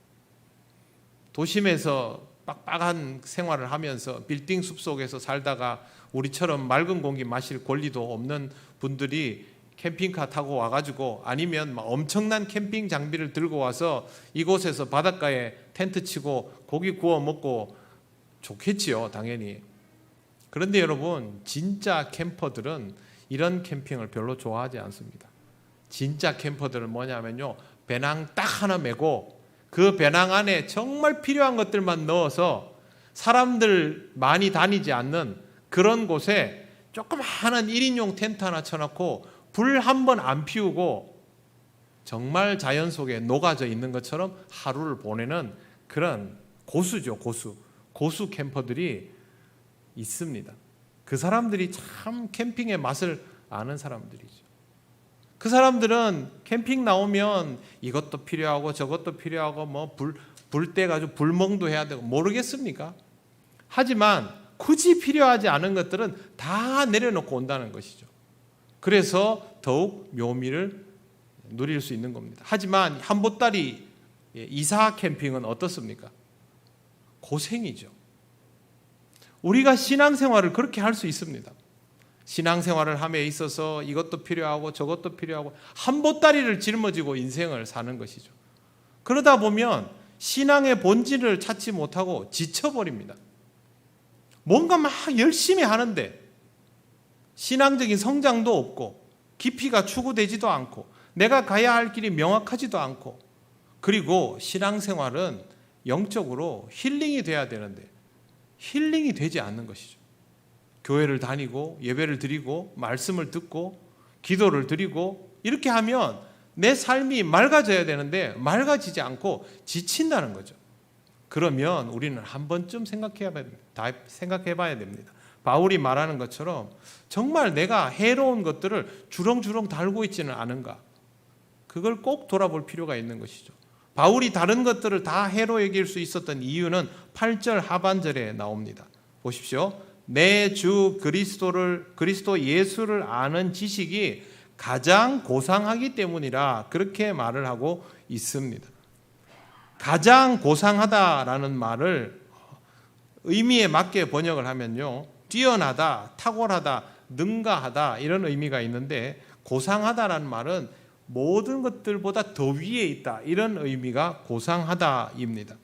도심에서 빡빡한 생활을 하면서 빌딩 숲속에서 살다가 우리처럼 맑은 공기 마실 권리도 없는 분들이 캠핑카 타고 와가지고 아니면 엄청난 캠핑 장비를 들고 와서 이곳에서 바닷가에 텐트 치고 고기 구워 먹고 좋겠지요, 당연히. 그런데 여러분, 진짜 캠퍼들은 이런 캠핑을 별로 좋아하지 않습니다. 진짜 캠퍼들은 뭐냐면요, 배낭 딱 하나 메고 그 배낭 안에 정말 필요한 것들만 넣어서 사람들 많이 다니지 않는 그런 곳에 조그마한 1인용 텐트 하나 쳐놓고 불 한 번 안 피우고 정말 자연 속에 녹아져 있는 것처럼 하루를 보내는 그런 고수죠, 고수 캠퍼들이 있습니다. 그 사람들이 참 캠핑의 맛을 아는 사람들이죠. 그 사람들은 캠핑 나오면 이것도 필요하고 저것도 필요하고 불 때 가지고 불멍도 해야 되고 모르겠습니까? 하지만 굳이 필요하지 않은 것들은 다 내려놓고 온다는 것이죠. 그래서 더욱 묘미를 누릴 수 있는 겁니다. 하지만 한 보따리 이사 캠핑은 어떻습니까? 고생이죠. 우리가 신앙생활을 그렇게 할 수 있습니다. 신앙생활을 함에 있어서 이것도 필요하고 저것도 필요하고 한 보따리를 짊어지고 인생을 사는 것이죠. 그러다 보면 신앙의 본질을 찾지 못하고 지쳐버립니다. 뭔가 막 열심히 하는데 신앙적인 성장도 없고 깊이가 추구되지도 않고 내가 가야 할 길이 명확하지도 않고, 그리고 신앙생활은 영적으로 힐링이 돼야 되는데 힐링이 되지 않는 것이죠. 교회를 다니고 예배를 드리고 말씀을 듣고 기도를 드리고 이렇게 하면 내 삶이 맑아져야 되는데 맑아지지 않고 지친다는 거죠. 그러면 우리는 한 번쯤 생각해 봐야 됩니다. 바울이 말하는 것처럼 정말 내가 해로운 것들을 주렁주렁 달고 있지는 않은가, 그걸 꼭 돌아볼 필요가 있는 것이죠. 바울이 다른 것들을 다 해로 여길 수 있었던 이유는 8절 하반절에 나옵니다. 보십시오. 내 주 그리스도 예수를 아는 지식이 가장 고상하기 때문이라 그렇게 말을 하고 있습니다. 가장 고상하다라는 말을 의미에 맞게 번역을 하면요, 뛰어나다, 탁월하다, 능가하다 이런 의미가 있는데, 고상하다라는 말은 모든 것들보다 더 위에 있다 이런 의미가 고상하다입니다.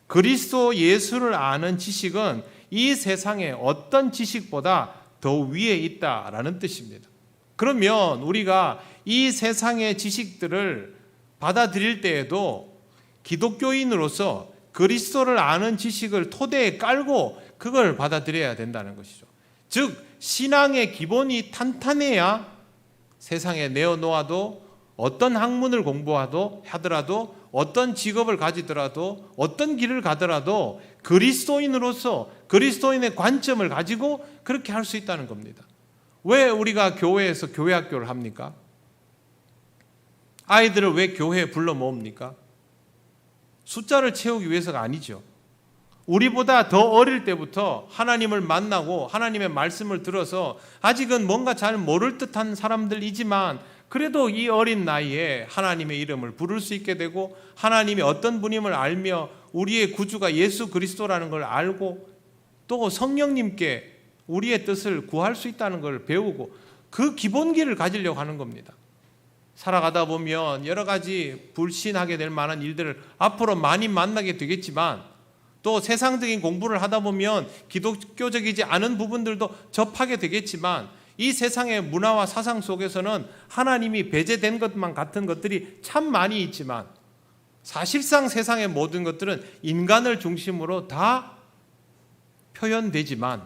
그리스도 예수를 아는 지식은 이 세상의 어떤 지식보다 더 위에 있다라는 뜻입니다. 그러면 우리가 이 세상의 지식들을 받아들일 때에도 기독교인으로서 그리스도를 아는 지식을 토대에 깔고 그걸 받아들여야 된다는 것이죠. 즉 신앙의 기본이 탄탄해야 세상에 내어놓아도 어떤 학문을 공부하더라도 어떤 직업을 가지더라도 어떤 길을 가더라도 그리스도인으로서 그리스도인의 관점을 가지고 그렇게 할 수 있다는 겁니다. 왜 우리가 교회에서 교회학교를 합니까? 아이들을 왜 교회에 불러 모읍니까? 숫자를 채우기 위해서가 아니죠. 우리보다 더 어릴 때부터 하나님을 만나고 하나님의 말씀을 들어서 아직은 뭔가 잘 모를 듯한 사람들이지만 그래도 이 어린 나이에 하나님의 이름을 부를 수 있게 되고 하나님이 어떤 분임을 알며 우리의 구주가 예수 그리스도라는 걸 알고 또 성령님께 우리의 뜻을 구할 수 있다는 걸 배우고 그 기본기를 가지려고 하는 겁니다. 살아가다 보면 여러 가지 불신하게 될 만한 일들을 앞으로 많이 만나게 되겠지만 또 세상적인 공부를 하다 보면 기독교적이지 않은 부분들도 접하게 되겠지만 이 세상의 문화와 사상 속에서는 하나님이 배제된 것만 같은 것들이 참 많이 있지만 사실상 세상의 모든 것들은 인간을 중심으로 다 표현되지만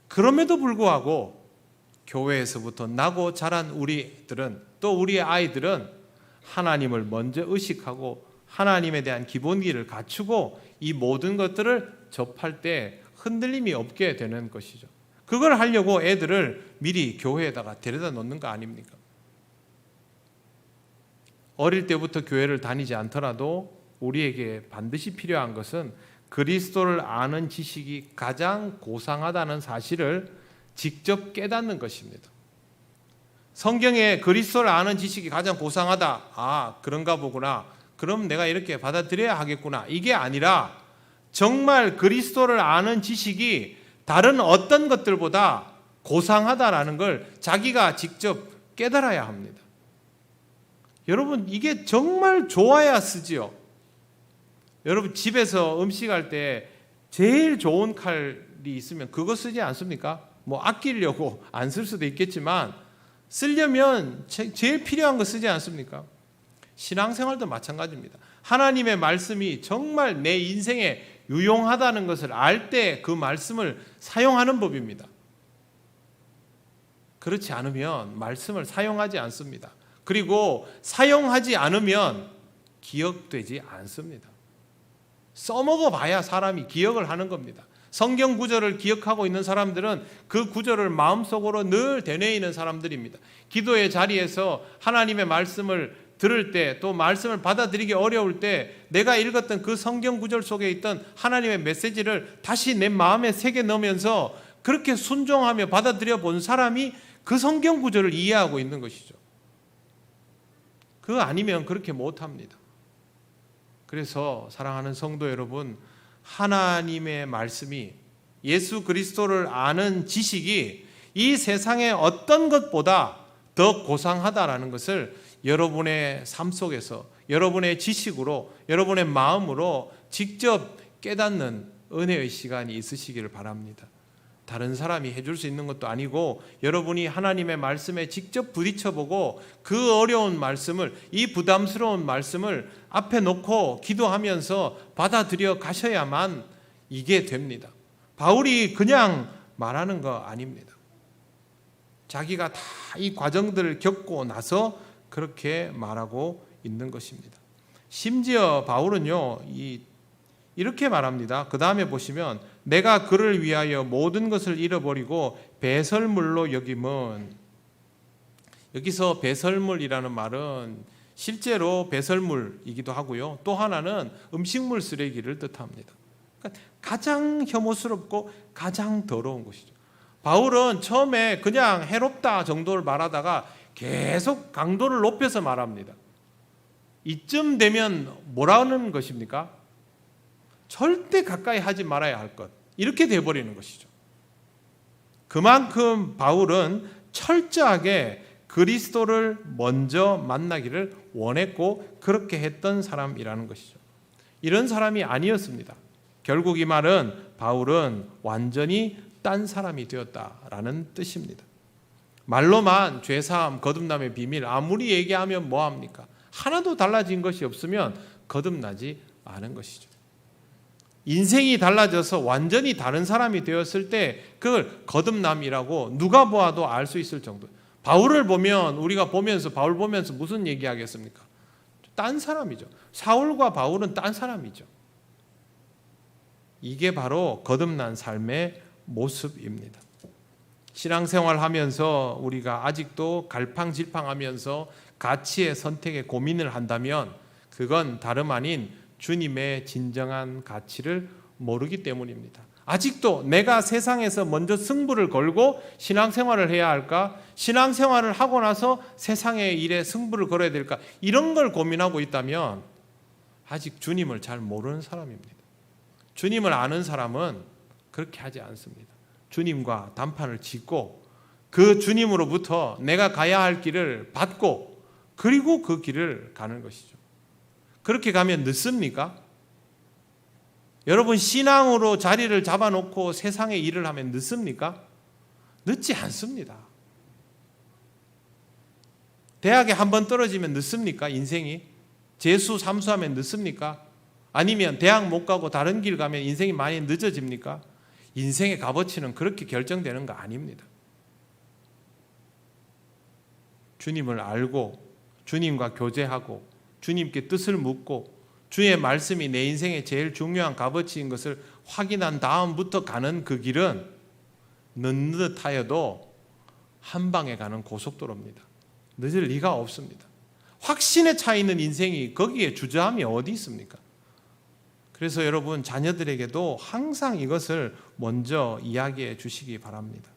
그럼에도 불구하고 교회에서부터 나고 자란 우리들은 또 우리의 아이들은 하나님을 먼저 의식하고 하나님에 대한 기본기를 갖추고 이 모든 것들을 접할 때 흔들림이 없게 되는 것이죠. 그걸 하려고 애들을 미리 교회에다가 데려다 놓는 거 아닙니까? 어릴 때부터 교회를 다니지 않더라도 우리에게 반드시 필요한 것은 그리스도를 아는 지식이 가장 고상하다는 사실을 직접 깨닫는 것입니다. 성경에 그리스도를 아는 지식이 가장 고상하다. 아, 그런가 보구나. 그럼 내가 이렇게 받아들여야 하겠구나. 이게 아니라 정말 그리스도를 아는 지식이 다른 어떤 것들보다 고상하다라는 걸 자기가 직접 깨달아야 합니다. 여러분, 이게 정말 좋아야 쓰지요. 여러분, 집에서 음식할 때 제일 좋은 칼이 있으면 그거 쓰지 않습니까? 뭐 아끼려고 안 쓸 수도 있겠지만 쓰려면 제일 필요한 거 쓰지 않습니까? 신앙생활도 마찬가지입니다. 하나님의 말씀이 정말 내 인생에 유용하다는 것을 알 때 그 말씀을 사용하는 법입니다. 그렇지 않으면 말씀을 사용하지 않습니다. 그리고 사용하지 않으면 기억되지 않습니다. 써먹어 봐야 사람이 기억을 하는 겁니다. 성경 구절을 기억하고 있는 사람들은 그 구절을 마음속으로 늘 되뇌이는 사람들입니다. 기도의 자리에서 하나님의 말씀을 들을 때, 또 말씀을 받아들이기 어려울 때 내가 읽었던 그 성경 구절 속에 있던 하나님의 메시지를 다시 내 마음에 새겨 넣으면서 그렇게 순종하며 받아들여 본 사람이 그 성경 구절을 이해하고 있는 것이죠. 그거 아니면 그렇게 못합니다. 그래서 사랑하는 성도 여러분, 하나님의 말씀이, 예수 그리스도를 아는 지식이 이 세상의 어떤 것보다 더 고상하다라는 것을 여러분의 삶 속에서, 여러분의 지식으로, 여러분의 마음으로 직접 깨닫는 은혜의 시간이 있으시기를 바랍니다. 다른 사람이 해줄 수 있는 것도 아니고 여러분이 하나님의 말씀에 직접 부딪혀보고 그 어려운 말씀을, 이 부담스러운 말씀을 앞에 놓고 기도하면서 받아들여 가셔야만 이게 됩니다. 바울이 그냥 말하는 거 아닙니다. 자기가 다 이 과정들을 겪고 나서 그렇게 말하고 있는 것입니다. 심지어 바울은요, 이렇게 말합니다. 그 다음에 보시면 내가 그를 위하여 모든 것을 잃어버리고 배설물로 여김은, 여기서 배설물이라는 말은 실제로 배설물이기도 하고요, 또 하나는 음식물 쓰레기를 뜻합니다. 그러니까 가장 혐오스럽고 가장 더러운 것이죠. 바울은 처음에 그냥 해롭다 정도를 말하다가 계속 강도를 높여서 말합니다. 이쯤 되면 뭐라는 것입니까? 절대 가까이 하지 말아야 할 것, 이렇게 돼버리는 것이죠. 그만큼 바울은 철저하게 그리스도를 먼저 만나기를 원했고 그렇게 했던 사람이라는 것이죠. 이런 사람이 아니었습니다. 결국 이 말은 바울은 완전히 딴 사람이 되었다라는 뜻입니다. 말로만 죄사함, 거듭남의 비밀 아무리 얘기하면 뭐합니까? 하나도 달라진 것이 없으면 거듭나지 않은 것이죠. 인생이 달라져서 완전히 다른 사람이 되었을 때 그걸 거듭남이라고 누가 보아도 알 수 있을 정도. 바울을 보면, 우리가 보면서, 바울 보면서 무슨 얘기하겠습니까? 딴 사람이죠. 사울과 바울은 딴 사람이죠. 이게 바로 거듭난 삶의 모습입니다. 신앙생활 하면서 우리가 아직도 갈팡질팡하면서 가치의 선택에 고민을 한다면 그건 다름 아닌 주님의 진정한 가치를 모르기 때문입니다. 아직도 내가 세상에서 먼저 승부를 걸고 신앙생활을 해야 할까? 신앙생활을 하고 나서 세상의 일에 승부를 걸어야 될까? 이런 걸 고민하고 있다면 아직 주님을 잘 모르는 사람입니다. 주님을 아는 사람은 그렇게 하지 않습니다. 주님과 단판을 짓고 그 주님으로부터 내가 가야 할 길을 받고 그리고 그 길을 가는 것이죠. 그렇게 가면 늦습니까? 여러분, 신앙으로 자리를 잡아놓고 세상의 일을 하면 늦습니까? 늦지 않습니다. 대학에 한번 떨어지면 늦습니까? 인생이? 재수, 삼수하면 늦습니까? 아니면 대학 못 가고 다른 길 가면 인생이 많이 늦어집니까? 인생의 값어치는 그렇게 결정되는 거 아닙니다. 주님을 알고 주님과 교제하고 주님께 뜻을 묻고 주의 말씀이 내 인생의 제일 중요한 값어치인 것을 확인한 다음부터 가는 그 길은 늦듯하여도 한 방에 가는 고속도로입니다. 늦을 리가 없습니다. 확신에 차 있는 인생이 거기에 주저함이 어디 있습니까? 그래서 여러분, 자녀들에게도 항상 이것을 먼저 이야기해 주시기 바랍니다.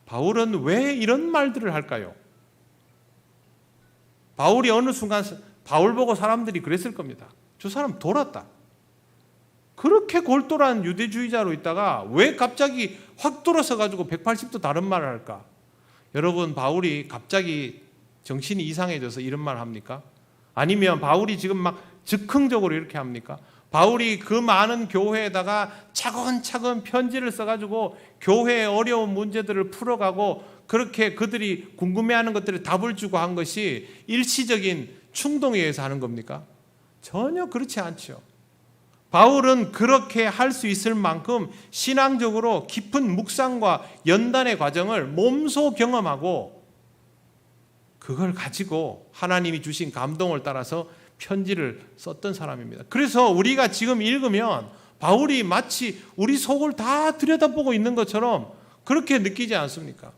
바울은 왜 이런 말들을 할까요? 바울이 어느 순간 바울 보고 사람들이 그랬을 겁니다. 저 사람 돌았다. 그렇게 골똘한 유대주의자로 있다가 왜 갑자기 확 돌아서 가지고 180도 다른 말을 할까? 여러분, 바울이 갑자기 정신이 이상해져서 이런 말을 합니까? 아니면 바울이 지금 막 즉흥적으로 이렇게 합니까? 바울이 그 많은 교회에다가 차근차근 편지를 써가지고 교회의 어려운 문제들을 풀어가고 그렇게 그들이 궁금해하는 것들을 답을 주고 한 것이 일시적인 충동에 의해서 하는 겁니까? 전혀 그렇지 않죠. 바울은 그렇게 할 수 있을 만큼 신앙적으로 깊은 묵상과 연단의 과정을 몸소 경험하고 그걸 가지고 하나님이 주신 감동을 따라서 편지를 썼던 사람입니다. 그래서 우리가 지금 읽으면 바울이 마치 우리 속을 다 들여다보고 있는 것처럼 그렇게 느끼지 않습니까?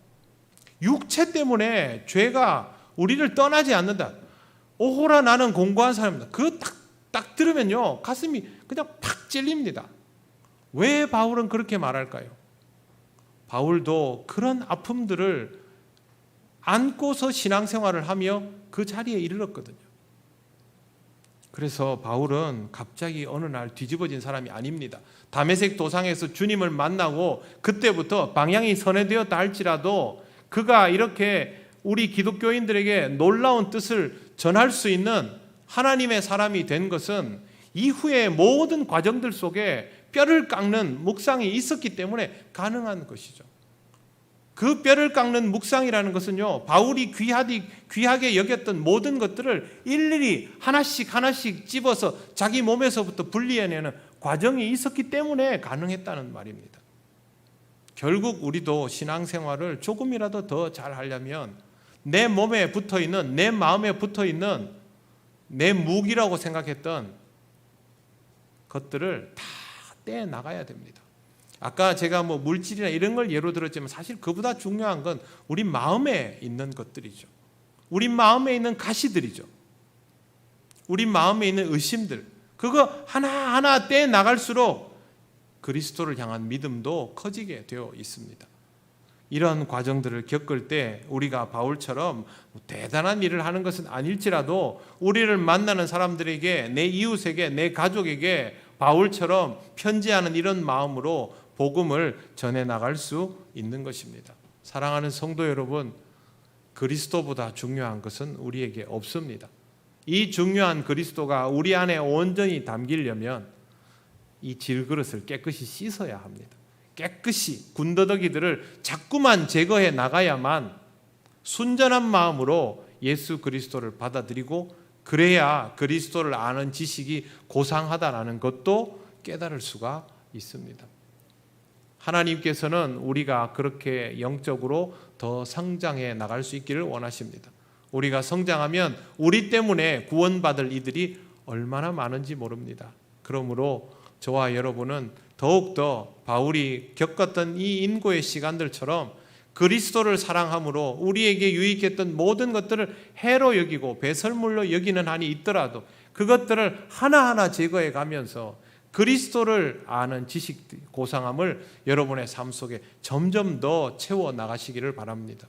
육체 때문에 죄가 우리를 떠나지 않는다. 오호라 나는 공고한 사람이다. 그거 딱 들으면요 가슴이 그냥 팍 찔립니다. 왜 바울은 그렇게 말할까요? 바울도 그런 아픔들을 안고서 신앙생활을 하며 그 자리에 이르렀거든요. 그래서 바울은 갑자기 어느 날 뒤집어진 사람이 아닙니다. 다메섹 도상에서 주님을 만나고 그때부터 방향이 선회되었다 할지라도 그가 이렇게 우리 기독교인들에게 놀라운 뜻을 전할 수 있는 하나님의 사람이 된 것은 이후의 모든 과정들 속에 뼈를 깎는 묵상이 있었기 때문에 가능한 것이죠. 그 뼈를 깎는 묵상이라는 것은요, 바울이 귀하게 여겼던 모든 것들을 일일이 하나씩 집어서 자기 몸에서부터 분리해내는 과정이 있었기 때문에 가능했다는 말입니다. 결국 우리도 신앙생활을 조금이라도 더 잘하려면 내 몸에 붙어있는, 내 마음에 붙어있는 내 무기라고 생각했던 것들을 다 떼나가야 됩니다. 아까 제가 물질이나 이런 걸 예로 들었지만 사실 그보다 중요한 건 우리 마음에 있는 것들이죠. 우리 마음에 있는 가시들이죠. 우리 마음에 있는 의심들, 그거 하나하나 떼나갈수록 그리스도를 향한 믿음도 커지게 되어 있습니다. 이런 과정들을 겪을 때 우리가 바울처럼 대단한 일을 하는 것은 아닐지라도 우리를 만나는 사람들에게, 내 이웃에게, 내 가족에게 바울처럼 편지하는 이런 마음으로 복음을 전해 나갈 수 있는 것입니다. 사랑하는 성도 여러분, 그리스도보다 중요한 것은 우리에게 없습니다. 이 중요한 그리스도가 우리 안에 온전히 담기려면 이 질그릇을 깨끗이 씻어야 합니다. 깨끗이 군더더기들을 자꾸만 제거해 나가야만 순전한 마음으로 예수 그리스도를 받아들이고 그래야 그리스도를 아는 지식이 고상하다는 것도 깨달을 수가 있습니다. 하나님께서는 우리가 그렇게 영적으로 더 성장해 나갈 수 있기를 원하십니다. 우리가 성장하면 우리 때문에 구원받을 이들이 얼마나 많은지 모릅니다. 그러므로 저와 여러분은 더욱더 바울이 겪었던 이 인고의 시간들처럼 그리스도를 사랑함으로 우리에게 유익했던 모든 것들을 해로 여기고 배설물로 여기는 한이 있더라도 그것들을 하나하나 제거해 가면서 그리스도를 아는 지식 고상함을 여러분의 삶 속에 점점 더 채워 나가시기를 바랍니다.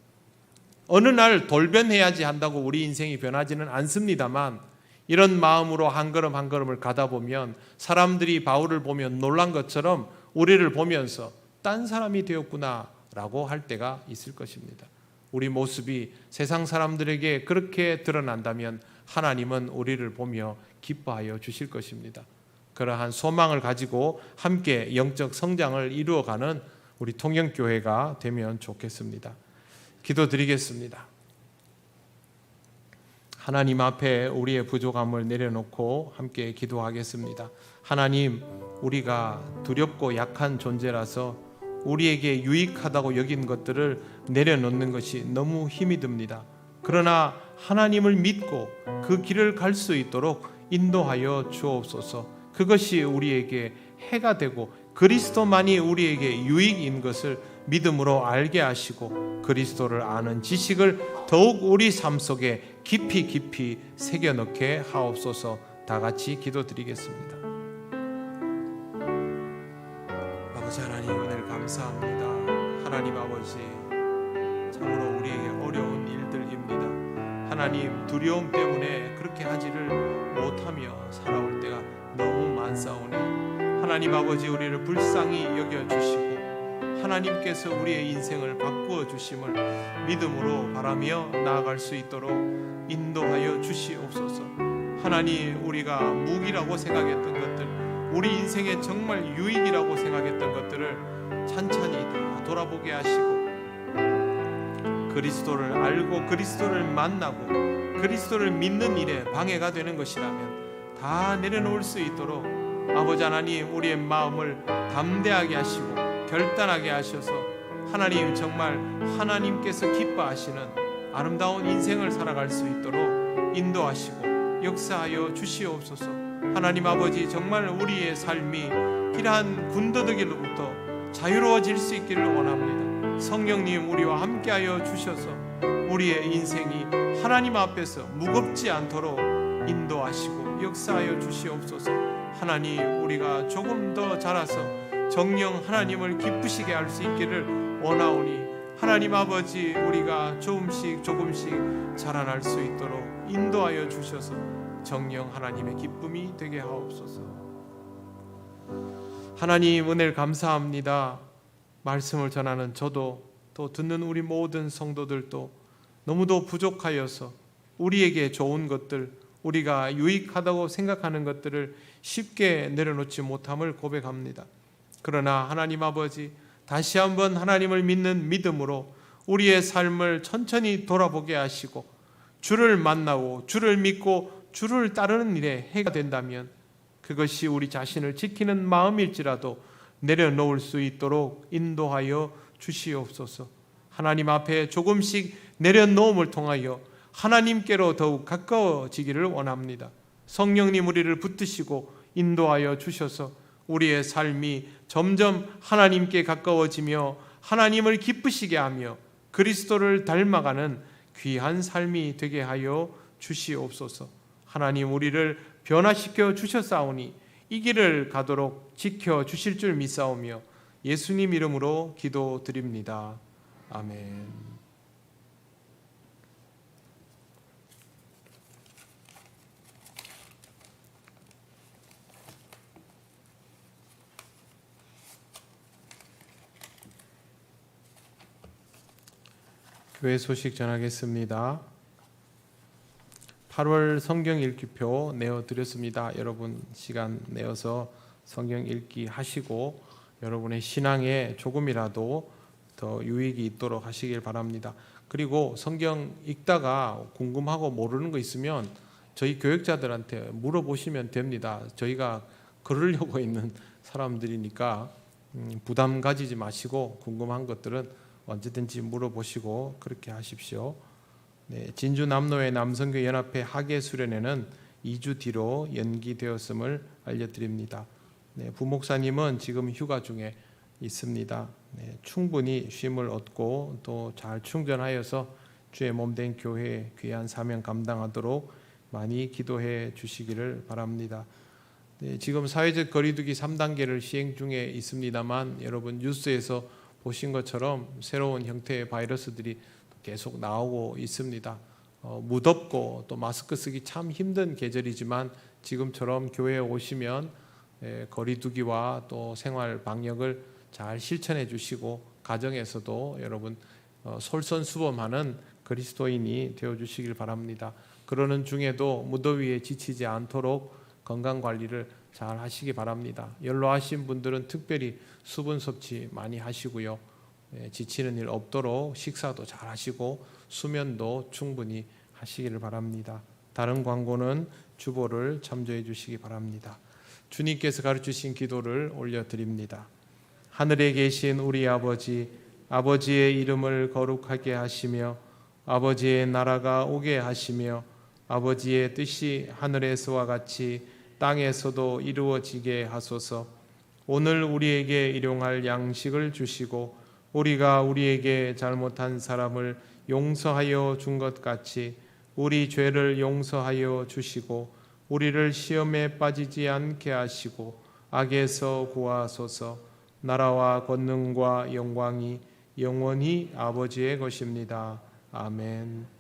어느 날 돌변해야지 한다고 우리 인생이 변하지는 않습니다만 이런 마음으로 한 걸음 한 걸음을 가다 보면 사람들이 바울을 보면 놀란 것처럼 우리를 보면서 딴 사람이 되었구나라고 할 때가 있을 것입니다. 우리 모습이 세상 사람들에게 그렇게 드러난다면 하나님은 우리를 보며 기뻐하여 주실 것입니다. 그러한 소망을 가지고 함께 영적 성장을 이루어가는 우리 통영교회가 되면 좋겠습니다. 기도드리겠습니다. 하나님 앞에 우리의 부족함을 내려놓고 함께 기도하겠습니다. 하나님, 우리가 두렵고 약한 존재라서 우리에게 유익하다고 여긴 것들을 내려놓는 것이 너무 힘이 듭니다. 그러나 하나님을 믿고 그 길을 갈 수 있도록 인도하여 주옵소서. 그것이 우리에게 해가 되고 그리스도만이 우리에게 유익인 것을 믿음으로 알게 하시고 그리스도를 아는 지식을 더욱 우리 삶 속에 깊이 새겨넣게 하옵소서. 다 같이 기도드리겠습니다. 아버지 하나님, 은혜를 감사합니다. 하나님 아버지, 참으로 우리에게 어려운 일들입니다. 하나님, 두려움 때문에 그렇게 하지를 못하며 살아올 때가 너무 많사오니 하나님 아버지, 우리를 불쌍히 여겨주시고 하나님께서 우리의 인생을 바꾸어 주심을 믿음으로 바라며 나아갈 수 있도록 인도하여 주시옵소서. 하나님, 우리가 무기라고 생각했던 것들, 우리 인생에 정말 유익이라고 생각했던 것들을 찬찬히 다 돌아보게 하시고 그리스도를 알고 그리스도를 만나고 그리스도를 믿는 일에 방해가 되는 것이라면 다 내려놓을 수 있도록 아버지 하나님, 우리의 마음을 담대하게 하시고 결단하게 하셔서 하나님, 정말 하나님께서 기뻐하시는 아름다운 인생을 살아갈 수 있도록 인도하시고 역사하여 주시옵소서. 하나님 아버지, 정말 우리의 삶이 이러한 군더더기로부터 자유로워질 수 있기를 원합니다. 성령님, 우리와 함께하여 주셔서 우리의 인생이 하나님 앞에서 무겁지 않도록 인도하시고 역사하여 주시옵소서. 하나님, 우리가 조금 더 자라서 정녕 하나님을 기쁘시게 할 수 있기를 원하오니 하나님 아버지, 우리가 조금씩 자라날 수 있도록 인도하여 주셔서 정녕 하나님의 기쁨이 되게 하옵소서. 하나님, 은혜를 감사합니다. 말씀을 전하는 저도 또 듣는 우리 모든 성도들도 너무도 부족하여서 우리에게 좋은 것들, 우리가 유익하다고 생각하는 것들을 쉽게 내려놓지 못함을 고백합니다. 그러나 하나님 아버지, 다시 한번 하나님을 믿는 믿음으로 우리의 삶을 천천히 돌아보게 하시고 주를 만나고 주를 믿고 주를 따르는 일에 해가 된다면 그것이 우리 자신을 지키는 마음일지라도 내려놓을 수 있도록 인도하여 주시옵소서. 하나님 앞에 조금씩 내려놓음을 통하여 하나님께로 더욱 가까워지기를 원합니다. 성령님, 우리를 붙드시고 인도하여 주셔서 우리의 삶이 점점 하나님께 가까워지며 하나님을 기쁘시게 하며 그리스도를 닮아가는 귀한 삶이 되게 하여 주시옵소서. 하나님, 우리를 변화시켜 주셨사오니 이 길을 가도록 지켜 주실 줄 믿사오며 예수님 이름으로 기도드립니다. 아멘. 교회 소식 전하겠습니다. 8월 성경 읽기표 내어드렸습니다. 여러분 시간 내어서 성경 읽기 하시고 여러분의 신앙에 조금이라도 더 유익이 있도록 하시길 바랍니다. 그리고 성경 읽다가 궁금하고 모르는 거 있으면 저희 교육자들한테 물어보시면 됩니다. 저희가 그러려고 있는 사람들이니까 부담 가지지 마시고 궁금한 것들은 언제든지 물어보시고 그렇게 하십시오. 네, 진주 남로의 남성교 연합회 학예 수련회는 2주 뒤로 연기되었음을 알려드립니다. 네, 부목사님은 지금 휴가 중에 있습니다. 네, 충분히 쉼을 얻고 또 잘 충전하여서 주의 몸된 교회 귀한 사명 감당하도록 많이 기도해 주시기를 바랍니다. 네, 지금 사회적 거리두기 3단계를 시행 중에 있습니다만 여러분 뉴스에서 보신 것처럼 새로운 형태의 바이러스들이 계속 나오고 있습니다. 무덥고 또 마스크 쓰기 참 힘든 계절이지만 지금처럼 교회에 오시면 거리두기와 또 생활 방역을 잘 실천해 주시고 가정에서도 여러분 솔선수범하는 그리스도인이 되어 주시길 바랍니다. 그러는 중에도 무더위에 지치지 않도록 건강관리를 잘 하시기 바랍니다. 연로하신 분들은 특별히 수분 섭취 많이 하시고요. 지치는 일 없도록 식사도 잘 하시고 수면도 충분히 하시기를 바랍니다. 다른 광고는 주보를 참조해 주시기 바랍니다. 주님께서 가르치신 기도를 올려드립니다. 하늘에 계신 우리 아버지, 아버지의 이름을 거룩하게 하시며 아버지의 나라가 오게 하시며 아버지의 뜻이 하늘에서와 같이 땅에서도 이루어지게 하소서. 오늘 우리에게 일용할 양식을 주시고 우리가 우리에게 잘못한 사람을 용서하여 준 것 같이 우리 죄를 용서하여 주시고 우리를 시험에 빠지지 않게 하시고 악에서 구하소서. 나라와 권능과 영광이 영원히 아버지의 것입니다. 아멘.